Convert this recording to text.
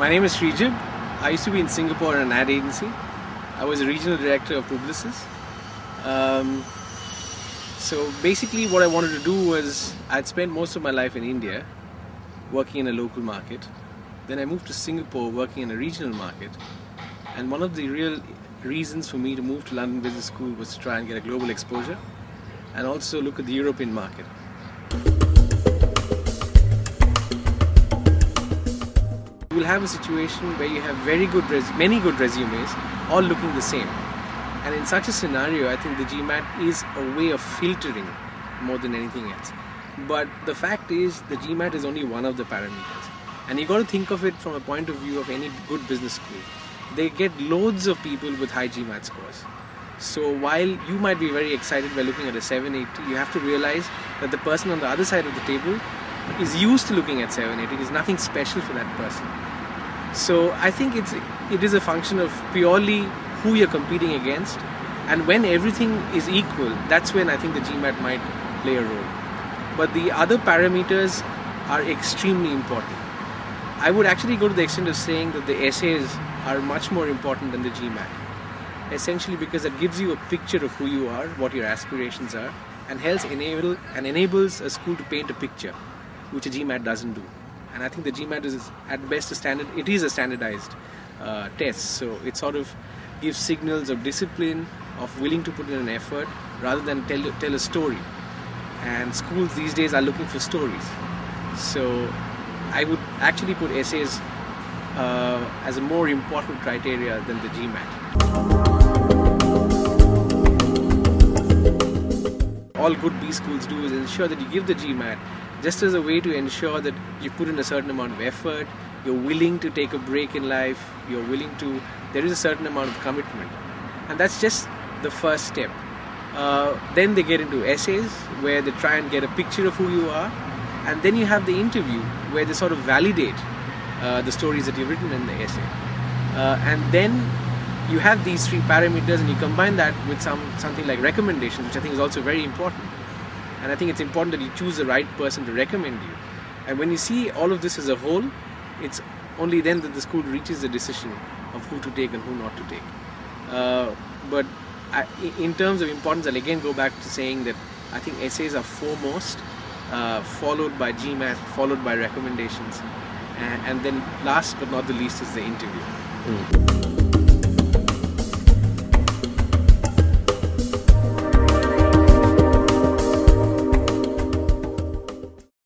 My name is Srijib. I used to be in Singapore in an ad agency. I was a regional director of Publicis. So basically what I wanted to do was, I'd spent most of my life in India working in a local market. Then I moved to Singapore working in a regional market. And one of the real reasons for me to move to London Business School was to try and get a global exposure and also look at the European market. You will have a situation where you have many good resumes, all looking the same. And in such a scenario, I think the GMAT is a way of filtering more than anything else. But the fact is, the GMAT is only one of the parameters. And you got to think of it from a point of view of any good business school. They get loads of people with high GMAT scores. So while you might be very excited by looking at a 780, you have to realize that the person on the other side of the table is used to looking at 780. There's nothing special for that person. So I think it is a function of purely who you're competing against, and when everything is equal, that's when I think the GMAT might play a role. But the other parameters are extremely important. I would actually go to the extent of saying that the essays are much more important than the GMAT. Essentially because it gives you a picture of who you are, what your aspirations are, and helps enables a school to paint a picture, which a GMAT doesn't do. And I think the GMAT is at best a standardized test. So it sort of gives signals of discipline, of willing to put in an effort, rather than tell a story. And schools these days are looking for stories. So I would actually put essays as a more important criteria than the GMAT. All good B schools do is ensure that you give the GMAT just as a way to ensure that you put in a certain amount of effort, you're willing to take a break in life, there is a certain amount of commitment. And that's just the first step. Then they get into essays where they try and get a picture of who you are, and then you have the interview where they sort of validate the stories that you've written in the essay. And then you have these three parameters, and you combine that with something like recommendations, which I think is also very important. And I think it's important that you choose the right person to recommend you. And when you see all of this as a whole, it's only then that the school reaches the decision of who to take and who not to take. But in terms of importance, I'll again go back to saying that I think essays are foremost, followed by GMAT, followed by recommendations, and then last but not the least is the interview.